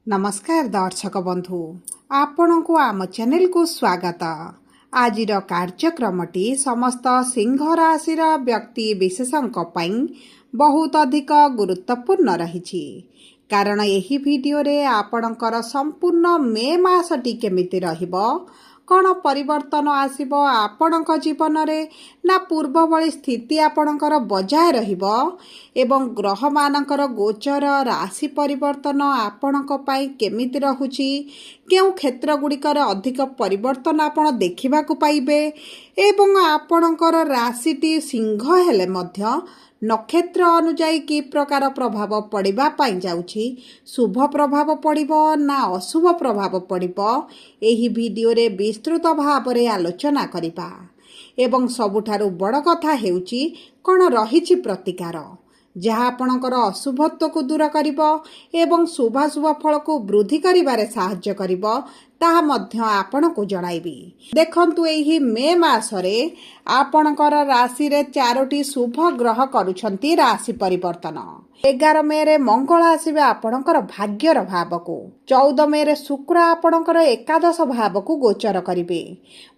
नमस्कार दर्शक बंधु आपण को आम चैनल को स्वागत। आज कार्यक्रमटी समस्त सिंह राशि व्यक्ति विशेषों बहुत अधिक गुरुत्वपूर्ण रही कारण यही वीडियो रे आपणकर संपूर्ण मे मासटी केमिति रहिबो कौन परिवर्तन आसिबो आपणक जीवन रे ना पूर्व भली स्थिति आपणकर बजाय रहिबो एवं ग्रह मानकर गोचर राशि परिवर्तन आपणक पई केमिति रहुची केउ क्षेत्र गुड़िकर अधिक परिवर्तन आपण देखिबा को पाइबे एवं आपणकर राशिटी सिंह हेले मध्य नक्षत्र अनुजाई कि प्रकार प्रभाव पड़िबा पाई जाउछि शुभ प्रभाव पड़िबो ना अशुभ प्रभाव पड़िबो एही वीडियो रे विस्तृत भाव रे आलोचना करिबा एवं सबुठारु बड़ कथा हेउछि कोन रहिछि प्रतिकार जहाँ आपणकर अशुभत्व को दूर करिबो एवं शुभाशुभ फल को वृद्धि करिबारे साहाय्य करिबो ताहा मध्य आपण को जणाइबी। देखंतु एही मे मासरे आपणकर राशि रे 4टी शुभ ग्रह करूछंती राशि परिवर्तन। 11 मे रे मंगल आसीबे आपणकर भाग्यर भाव को, 14 मे रे शुक्र आपणकर एकादश भाव को गोचर करिबे,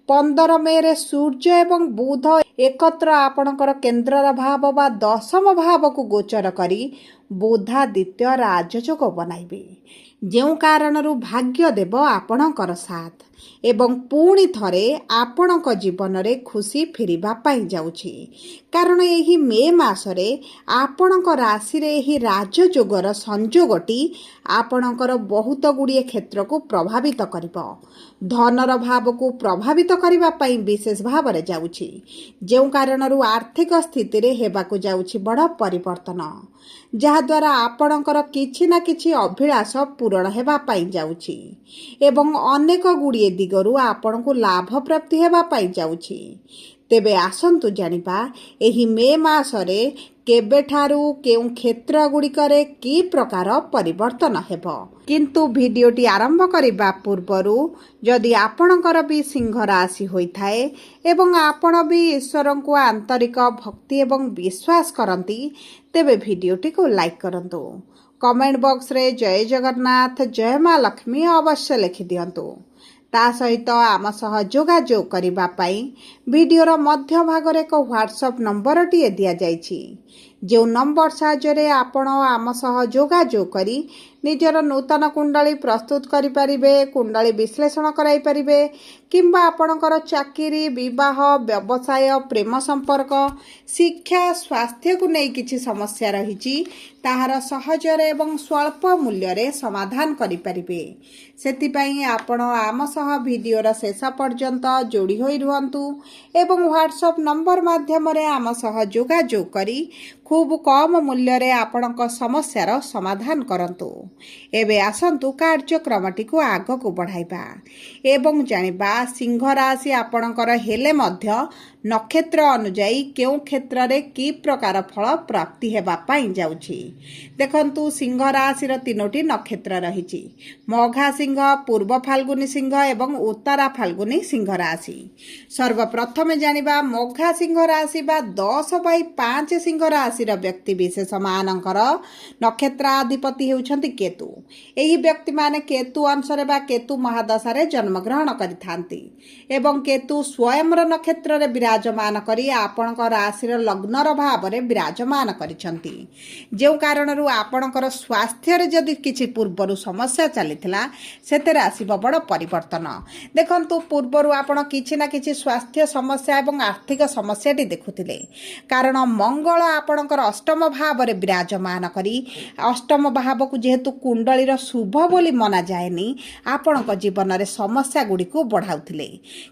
15 मे रे सूर्य एवं बुध एकत्र आपणकर केंद्रर भाव बा दशम भाव को गोचर करी बुधादित्य राजयोग बनाइबे जेउ कारणरू भाग्य देव आपणकर साथ एवं पुणी थरे आपणक जीवन रे खुशी फेरिबा पाई जाउछि कारण एही मे मासरे आपणक राशि रे एही राजयोगर संयोगटी आपणकर बहुत गुड़िए क्षेत्र को प्रभावित करिबो धनर भाव को प्रभावित करिबा पाई विशेष भाव रे जाउछि जेउ कारणरू आर्थिक स्थिति रे हेबाकु जाउछि बड़ परिवर्तन जहा द्वारा आपणकर किछि ना किछि अभिलाष पूरण हेबा पाई जाउछि एवं अनेक गुड़िए दिगरु आपण को लाभ प्राप्ति हेबा पाई जाउछि। तेबे आसंतु जानिबा एही मे मासरे केबेठारू केउ क्षेत्र गुड़िकरे की प्रकार परिवर्तन हेबो किंतु वीडियोटी आरंभ करिबा पूर्वरु जदि आपणकर भी सिंह राशि होइथाए एवं आपण भी ईश्वर को आंतरिक भक्ति एवं विश्वास करंती तेबे वीडियोटी को लाइक करंतु कमेंट बॉक्स रे जय जगन्नाथ जय मां लक्ष्मी अवश्य लिखि दियंतु ता सहित आम सह जोगाजोग करिबा पाई वीडियोर मध्य भागरे एक व्हाट्सएप नंबर टिए दिया जाइछि जो नंबर साहाय्य आपण आम सह जोगाजोग करी निजर नूतन कुंडली प्रस्तुत करि परिबे कुंडली विश्लेषण कराई परिबे किंबा आपणकर चाकरी विवाह व्यवसाय प्रेम संपर्क शिक्षा स्वास्थ्य को नहीं किछि समस्या रहिछि ताहार सहजरे एवं स्वल्प मूल्य रे समाधान करि परिबे सेति पई आपण आम सह वीडियोर शेष पर्यंत जोड़ी होई रुहंतु एवं व्हाट्सएप नंबर माध्यम रे आम सह जोगाजोग करी खूब कम मूल्य रे आपणक समस्यार समाधान करंतु। एबे आसंतु कार्यक्रमटी को आग को बढ़ाइबा एवं जानिबा सिंह राशि आपणकर हेले मध्य नक्षत्र अनुजाई केउ क्षेत्र रे की प्रकार फल प्राप्ति हेबा पाई जाउछि। देखंतु सिंह राशि रो 3टी नक्षत्र रहिछि मघा सिंह पूर्व फाल्गुनी सिंह एवं उत्तरा फाल्गुनी सिंह राशि। सर्वप्रथम जानिबा मघा सिंह राशि बा 10/5 सिंह राशि रो व्यक्ति विशेष मानकर नक्षत्राधिपति हेउछंती केतु। एही व्यक्ति माने केतु अंशरे बा केतु महादशा रे जन्म ग्रहण करिथांती एवं केतु स्वयं रो नक्षत्र रे विराजमान करी आपणक राशि रो लग्नर भाव रे विराजमान करिसंती जेउ कारणरू आपणकर स्वास्थ्य रे जदि किछि पूर्वरु समस्या चलिथिला सेते राशि बड़ परिवर्तन। देखंतु पूर्वरु आपण किछि ना किछि स्वास्थ्य समस्या एवं आर्थिक समस्याटी देखुथिले कारण मंगल आपणकर अष्टम भाव रे विराजमान करी अष्टम भाव को जेहेतु कुंडली रो शुभ बोली मना जाएनी आपणक जीवन रे समस्या गुडी को बढ़ाउथिले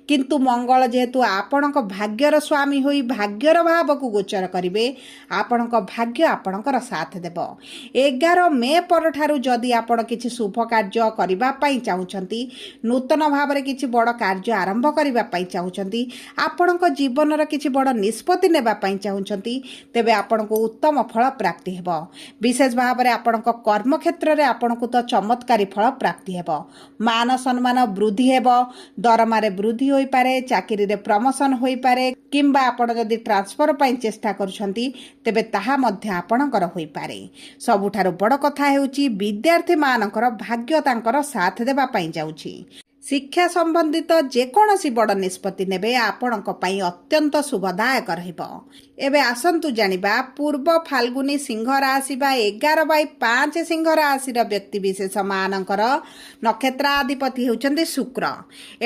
किंतु मंगल जेहेतु आपणक भाग्यर स्वामी होई भाग्यर भाव को गोचर करिवे आपणक भाग्य आपणकर साथ देबो। 11 मे परठारु जदि आपण किछि शुभ कार्य करिबा पाई चाहुचंती नूतन भाव रे किछि बड़ कार्य आरंभ करिबा पाई चाहुचंती आपणक जीवन रे किछि बड़ निष्पत्ति नेबा पाई चाहुचंती तेबे आपणको उत्तम फल प्राप्ति हेबो विशेष भाव रे आपणक कर्म क्षेत्र रे आपणको तो चमत्कारी फल प्राप्ति हेबो मान सम्मान वृद्धि हेबो दरमा रे वृद्धि होई पारे चाकरी रे प्रमोशन होई पारे ହୋଇପାରେ କିମ୍ବା ଆପଣ ଯଦି ଟ୍ରାନ୍ସଫର ପାଇଁ ଚେଷ୍ଟା କରୁଛନ୍ତି ତେବେ ତାହା ମଧ୍ୟ ଆପଣଙ୍କର ହୋଇପାରେ। ସବୁଠାରୁ ବଡ଼ କଥା ହେଉଛି ବିଦ୍ୟାର୍ଥୀମାନଙ୍କର ଭାଗ୍ୟ ତାଙ୍କର ସାଥ ଦେବା ପାଇଁ ଯାଉଛି। ଶିକ୍ଷା ସମ୍ବନ୍ଧିତ ଯେକୌଣସି ବଡ଼ ନିଷ୍ପତ୍ତି ନେବେ ଆପଣଙ୍କ ପାଇଁ ଅତ୍ୟନ୍ତ ଶୁଭଦାୟକ ରହିବ। ଏବେ ଆସନ୍ତୁ ଜାଣିବା ପୂର୍ବ ଫାଲ୍ଗୁନୀ ସିଂହ ରାଶି ବା 11/5 ସିଂହ ରାଶିର ବ୍ୟକ୍ତିବିଶେଷ ମାନଙ୍କର ନକ୍ଷତ୍ରାଧିପତି ହେଉଛନ୍ତି ଶୁକ୍ର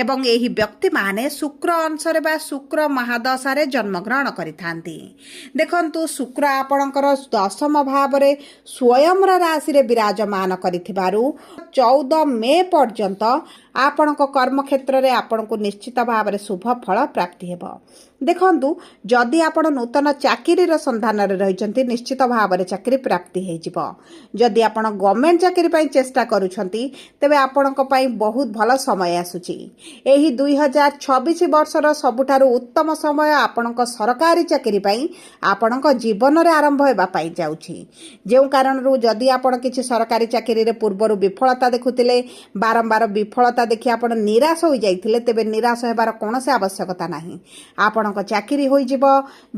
ଏବଂ ଏହି ବ୍ୟକ୍ତିମାନେ ଶୁକ୍ର ଅଂଶରେ ବା ଶୁକ୍ର ମହାଦଶାରେ ଜନ୍ମଗ୍ରହଣ କରିଥାନ୍ତି। ଦେଖନ୍ତୁ ଶୁକ୍ର ଆପଣଙ୍କର ଦଶମ ଭାବରେ ସ୍ୱୟଂର ରାଶିରେ ବିରାଜମାନ କରିଥିବାରୁ 14 ମେ ପର୍ଯ୍ୟନ୍ତ ଆପଣଙ୍କ କର୍ମକ୍ଷେତ୍ରରେ ଆପଣଙ୍କୁ ନିଶ୍ଚିତ ଭାବରେ ଶୁଭ ଫଳ ପ୍ରାପ୍ତି ହେବ। ଦେଖନ୍ତୁ ଯଦି ଆପଣ ନୂତନ ଚାକିରିର ସନ୍ଧାନରେ ରହିଛନ୍ତି ନିଶ୍ଚିତ ଭାବରେ ଚାକିରି ପ୍ରାପ୍ତି ହୋଇଯିବ। ଯଦି ଆପଣ ଗଭର୍ଣ୍ଣମେଣ୍ଟ ଚାକିରି ପାଇଁ ଚେଷ୍ଟା କରୁଛନ୍ତି ତେବେ ଆପଣଙ୍କ ପାଇଁ ବହୁତ ଭଲ ସମୟ ଆସୁଛି। ଏହି 2026 ବର୍ଷର ସବୁଠାରୁ ଉତ୍ତମ ସମୟ ଆପଣଙ୍କ ସରକାରୀ ଚାକିରି ପାଇଁ ଆପଣଙ୍କ ଜୀବନରେ ଆରମ୍ଭ ହେବା ପାଇଁ ଯାଉଛି। ଯେଉଁ କାରଣରୁ ଯଦି ଆପଣ କିଛି ସରକାରୀ ଚାକିରିରେ ପୂର୍ବରୁ ବିଫଳତା ଦେଖୁଥିଲେ, ବାରମ୍ବାର ବିଫଳତା ଦେଖି ଆପଣ ନିରାଶ ହୋଇଯାଇଥିଲେ, ତେବେ ନିରାଶ ହେବାର କୌଣସି ଆବଶ୍ୟକତା ନାହିଁ। ଆପଣଙ୍କ ଚାକିରି ହୋଇଯିବ।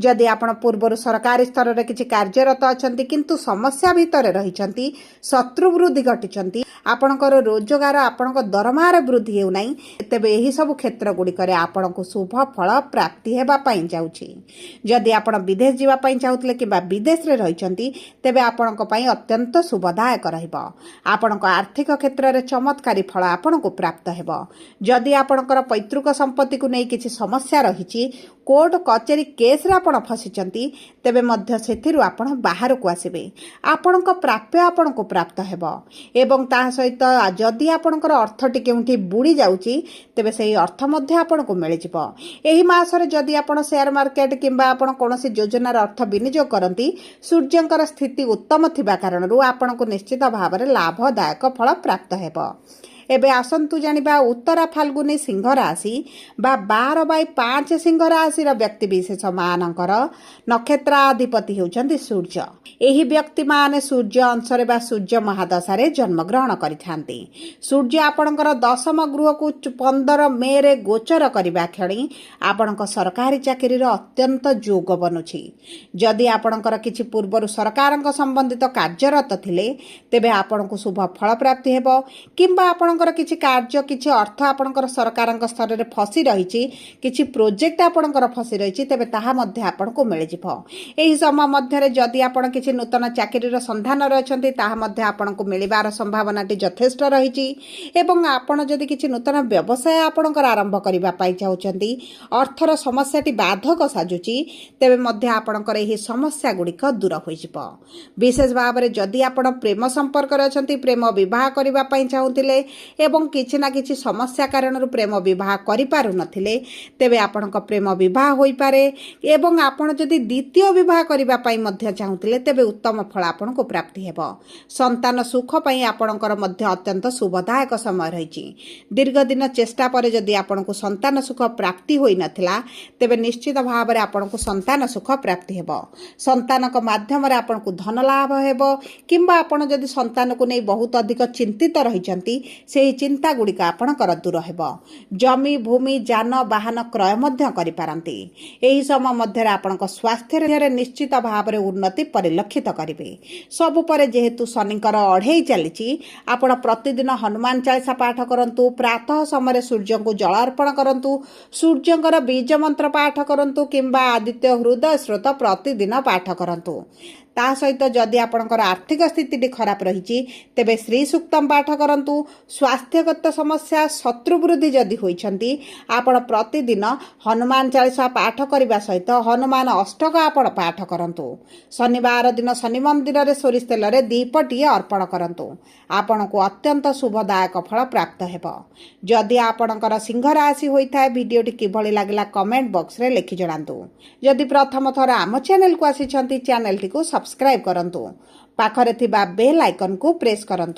ଯଦି ଆପଣ ପୂର୍ବରୁ ସରକାରୀ ସ୍ତରରେ କିଛି କାର୍ଯ୍ୟରତ ଅଛନ୍ତି କିନ୍ତୁ ସମସ୍ୟା ଭିତରେ ରହିଛନ୍ତି, ଶତ୍ରୁ ବୃଦ୍ଧି ଘଟିଛନ୍ତି, ଆପଣଙ୍କର ରୋଜଗାର ଆପଣଙ୍କ ଦରମାର ବୃଦ୍ଧି ହେଉନାହିଁ, ତେବେ ଏହିସବୁ କ୍ଷେତ୍ର ଗୁଡ଼ିକରେ ଆପଣଙ୍କୁ ଶୁଭ ଫଳ ପ୍ରାପ୍ତି ହେବା ପାଇଁ ଯାଉଛି। ଯଦି ଆପଣ ବିଦେଶ ଯିବା ପାଇଁ ଚାହୁଁଥିଲେ କିମ୍ବା ବିଦେଶରେ ରହିଛନ୍ତି ତେବେ ଆପଣଙ୍କ ପାଇଁ ଅତ୍ୟନ୍ତ ଶୁଭଦାୟକ ରହିବ। ଆପଣଙ୍କ ଆର୍ଥିକ କ୍ଷେତ୍ରରେ ଚମତ୍କାରୀ ଫଳ ଆପଣଙ୍କୁ ପ୍ରାପ୍ତ ହେବ। ଯଦି ଆପଣଙ୍କର ପୈତୃକ ସମ୍ପତ୍ତିକୁ ନେଇ କିଛି ସମସ୍ୟା ରହିଛି, କୋର୍ଟ କଚେରୀ କେସ୍ରେ ଆପଣ ଫସିଛନ୍ତି, ତେବେ ମଧ୍ୟ ସେଥିରୁ ଆପଣ ବାହାରକୁ ଆସିବେ। ଆପଣଙ୍କ ପ୍ରାପ୍ୟ ଆପଣଙ୍କୁ ପ୍ରାପ୍ତ ହେବ ଏବଂ ତାହା ସହିତ ଯଦି ଆପଣଙ୍କର ଅର୍ଥଟି କେଉଁଠି ବୁଡ଼ି ଯାଉଛି ତେବେ ସେହି ଅର୍ଥ ମଧ୍ୟ ଆପଣଙ୍କୁ ମିଳିଯିବ। ଏହି ମାସରେ ଯଦି ଆପଣ ସେୟାର ମାର୍କେଟ କିମ୍ବା ଆପଣ କୌଣସି ଯୋଜନାର ଅର୍ଥ ବିନିଯୋଗ କରନ୍ତି, ସୂର୍ଯ୍ୟଙ୍କର ସ୍ଥିତି ଉତ୍ତମ ଥିବା କାରଣରୁ ଆପଣଙ୍କୁ ନିଶ୍ଚିତ ଭାବରେ ଲାଭଦାୟକ ଫଳ ପ୍ରାପ୍ତ ହେବ। ଏବେ ଆସନ୍ତୁ ଜାଣିବା ଉତ୍ତରା ଫାଲ୍ଗୁନୀ ସିଂହ ରାଶି ବା 12/5 ସିଂହ ରାଶିର ବ୍ୟକ୍ତିବିଶେଷ ମାନଙ୍କର ନକ୍ଷତ୍ରାଧିପତି ହେଉଛନ୍ତି ସୂର୍ଯ୍ୟ। ଏହି ବ୍ୟକ୍ତିମାନେ ସୂର୍ଯ୍ୟ ଅଂଶରେ ବା ସୂର୍ଯ୍ୟ ମହାଦଶାରେ ଜନ୍ମଗ୍ରହଣ କରିଥାନ୍ତି। ସୂର୍ଯ୍ୟ ଆପଣଙ୍କର ଦଶମ ଗୃହକୁ 15 ମେରେ ଗୋଚର କରିବା କ୍ଷଣି ଆପଣଙ୍କ ସରକାରୀ ଚାକିରିର ଅତ୍ୟନ୍ତ ଯୋଗ ବନୁଛି। ଯଦି ଆପଣଙ୍କର କିଛି ପୂର୍ବରୁ ସରକାରଙ୍କ ସମ୍ବନ୍ଧିତ କାର୍ଯ୍ୟରତ ଥିଲେ ତେବେ ଆପଣଙ୍କୁ ଶୁଭ ଫଳ ପ୍ରାପ୍ତି ହେବ କିମ୍ବା ଆପଣଙ୍କର କିଛି କାର୍ଯ୍ୟ କିଛି ଅର୍ଥ ଆପଣଙ୍କର ସରକାରଙ୍କ ସ୍ତରରେ ଫସି ରହିଛି, କିଛି ପ୍ରୋଜେକ୍ଟ ଆପଣଙ୍କର ଫସି ରହିଛି, ତେବେ ତାହା ମଧ୍ୟ ଆପଣଙ୍କୁ ମିଳିଯିବ। ଏହି ସମୟ ମଧ୍ୟରେ ଯଦି ଆପଣ କିଛି ନୂତନ ଚାକିରିର ସନ୍ଧାନରେ ଅଛନ୍ତି ତାହା ମଧ୍ୟ ଆପଣଙ୍କୁ ମିଳିବାର ସମ୍ଭାବନାଟି ଯଥେଷ୍ଟ ରହିଛି ଏବଂ ଆପଣ ଯଦି କିଛି ନୂତନ ବ୍ୟବସାୟ ଆପଣଙ୍କର ଆରମ୍ଭ କରିବା ପାଇଁ ଚାହୁଁଛନ୍ତି, ଅର୍ଥର ସମସ୍ୟାଟି ବାଧକ ସାଜୁଛି, ତେବେ ମଧ୍ୟ ଆପଣଙ୍କର ଏହି ସମସ୍ୟା ଗୁଡ଼ିକ ଦୂର ହୋଇଯିବ। ବିଶେଷ ଭାବରେ ଯଦି ଆପଣ ପ୍ରେମ ସମ୍ପର୍କରେ ଅଛନ୍ତି, ପ୍ରେମ ବିବାହ କରିବା ପାଇଁ ଚାହୁଁଥିଲେ ଏବଂ କିଛି ନା କିଛି ସମସ୍ୟା କାରଣରୁ ପ୍ରେମ ବିବାହ କରିପାରୁନଥିଲେ ତେବେ ଆପଣଙ୍କ ପ୍ରେମ ବିବାହ ହୋଇପାରେ ଏବଂ ଆପଣ ଯଦି ଦ୍ୱିତୀୟ ବିବାହ କରିବା ପାଇଁ ମଧ୍ୟ ଚାହୁଁଥିଲେ ତେବେ ଉତ୍ତମ ଫଳ ଆପଣଙ୍କୁ ପ୍ରାପ୍ତି ହେବ। ସନ୍ତାନ ସୁଖ ପାଇଁ ଆପଣଙ୍କର ମଧ୍ୟ ଅତ୍ୟନ୍ତ ଶୁଭଦାୟକ ସମୟ ରହିଛି। ଦୀର୍ଘ ଦିନ ଚେଷ୍ଟା ପରେ ଯଦି ଆପଣଙ୍କୁ ସନ୍ତାନ ସୁଖ ପ୍ରାପ୍ତି ହୋଇନଥିଲା ତେବେ ନିଶ୍ଚିତ ଭାବରେ ଆପଣଙ୍କୁ ସନ୍ତାନ ସୁଖ ପ୍ରାପ୍ତି ହେବ। ସନ୍ତାନଙ୍କ ମାଧ୍ୟମରେ ଆପଣଙ୍କୁ ଧନ ଲାଭ ହେବ କିମ୍ବା ଆପଣ ଯଦି ସନ୍ତାନକୁ ନେଇ ବହୁତ ଅଧିକ ଚିନ୍ତିତ ରହିଛନ୍ତି ସେହି ଚିନ୍ତା ଗୁଡ଼ିକ ଆପଣଙ୍କର ଦୂର ହେବ। ଜମି ଭୂମି ଯାନବାହନ କ୍ରୟ ମଧ୍ୟ କରିପାରନ୍ତି। ଏହି ସମୟ ମଧ୍ୟରେ ଆପଣଙ୍କ ସ୍ୱାସ୍ଥ୍ୟରେ ନିଶ୍ଚିତ ଭାବରେ ଉନ୍ନତି ପରିଲକ୍ଷିତ କରିବେ। ସବୁ ପରେ ଯେହେତୁ ଶନିଙ୍କର ଅଢ଼େଇ ଚାଲିଛି, ଆପଣ ପ୍ରତିଦିନ ହନୁମାନ ଚାଳିଶା ପାଠ କରନ୍ତୁ, ପ୍ରାତଃ ସମୟରେ ସୂର୍ଯ୍ୟଙ୍କୁ ଜଳ ଅର୍ପଣ କରନ୍ତୁ, ସୂର୍ଯ୍ୟଙ୍କର ବୀଜ ମନ୍ତ୍ର ପାଠ କରନ୍ତୁ କିମ୍ବା ଆଦିତ୍ୟ ହୃଦୟ ସ୍ରୋତ ପ୍ରତିଦିନ ପାଠ କରନ୍ତୁ। ତା ସହିତ ଯଦି ଆପଣଙ୍କର ଆର୍ଥିକ ସ୍ଥିତିଟି ଖରାପ ରହିଛି ତେବେ ଶ୍ରୀ ସୂକ୍ତମ ପାଠ କରନ୍ତୁ। ସ୍ୱାସ୍ଥ୍ୟଗତ ସମସ୍ୟା ଶତ୍ରୁ ବୃଦ୍ଧି ଯଦି ହୋଇଛନ୍ତି ଆପଣ ପ୍ରତିଦିନ ହନୁମାନ ଚାଳିଶା ପାଠ କରିବା ସହିତ ହନୁମାନ ଅଷ୍ଟକ ଆପଣ ପାଠ କରନ୍ତୁ। ଶନିବାର ଦିନ ଶନି ମନ୍ଦିରରେ ସୋରିଷ ତେଲରେ ଦୀପଟିଏ ଅର୍ପଣ କରନ୍ତୁ। ଆପଣଙ୍କୁ ଅତ୍ୟନ୍ତ ଶୁଭଦାୟକ ଫଳ ପ୍ରାପ୍ତ ହେବ। ଯଦି ଆପଣଙ୍କର ସିଂହ ରାଶି ହୋଇଥାଏ ଭିଡ଼ିଓଟି କିଭଳି ଲାଗିଲା କମେଣ୍ଟ ବକ୍ସରେ ଲେଖି ଜଣାନ୍ତୁ। ଯଦି ପ୍ରଥମ ଥର ଆମ ଚ୍ୟାନେଲକୁ ଆସିଛନ୍ତି ଚ୍ୟାନେଲଟିକୁ ସବସ୍କ୍ରାଇବ୍ କରନ୍ତୁ। ପାଖରେ ଥିବା ବେଲ୍ ଆଇକନକୁ ପ୍ରେସ୍ କରନ୍ତୁ।